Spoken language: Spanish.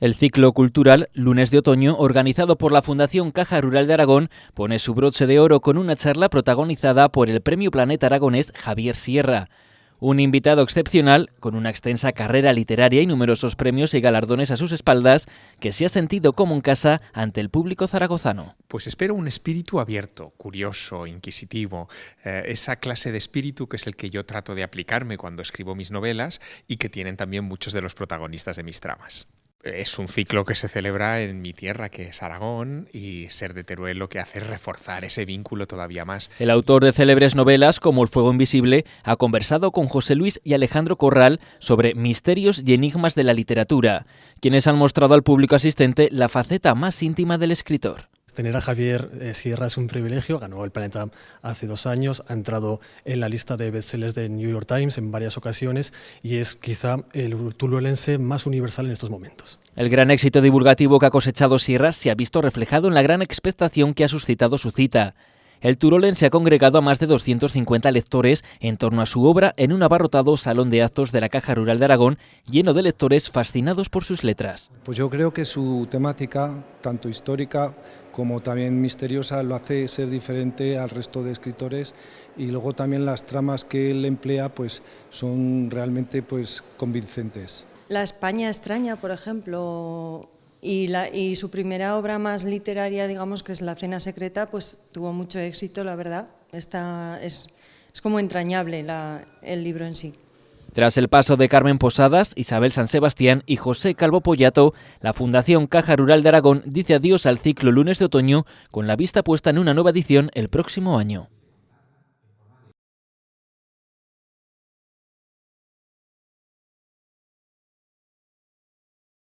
El ciclo cultural Lunes de Otoño, organizado por la Fundación Caja Rural de Aragón, pone su broche de oro con una charla protagonizada por el Premio Planeta aragonés Javier Sierra. Un invitado excepcional, con una extensa carrera literaria y numerosos premios y galardones a sus espaldas, que se ha sentido como en casa ante el público zaragozano. Pues espero un espíritu abierto, curioso, inquisitivo, esa clase de espíritu que es el que yo trato de aplicarme cuando escribo mis novelas y que tienen también muchos de los protagonistas de mis tramas. Es un ciclo que se celebra en mi tierra, que es Aragón, y ser de Teruel lo que hace es reforzar ese vínculo todavía más. El autor de célebres novelas como El fuego invisible ha conversado con José Luis y Alejandro Corral sobre misterios y enigmas de la literatura, quienes han mostrado al público asistente la faceta más íntima del escritor. Tener a Javier Sierra es un privilegio, ganó el Planeta hace 2 años, ha entrado en la lista de bestsellers de New York Times en varias ocasiones y es quizá el turolense más universal en estos momentos. El gran éxito divulgativo que ha cosechado Sierra se ha visto reflejado en la gran expectación que ha suscitado su cita. El turolense ha congregado a más de 250 lectores en torno a su obra en un abarrotado salón de actos de la Caja Rural de Aragón, lleno de lectores fascinados por sus letras. Pues yo creo que su temática, tanto histórica como también misteriosa, lo hace ser diferente al resto de escritores, y luego también las tramas que él emplea pues son realmente pues convincentes. La España extraña, por ejemplo, y su primera obra más literaria, digamos, que es La cena secreta, pues tuvo mucho éxito, la verdad. Es como entrañable el libro en sí. Tras el paso de Carmen Posadas, Isabel San Sebastián y José Calvo Pollato, la Fundación Caja Rural de Aragón dice adiós al ciclo Lunes de Otoño con la vista puesta en una nueva edición el próximo año.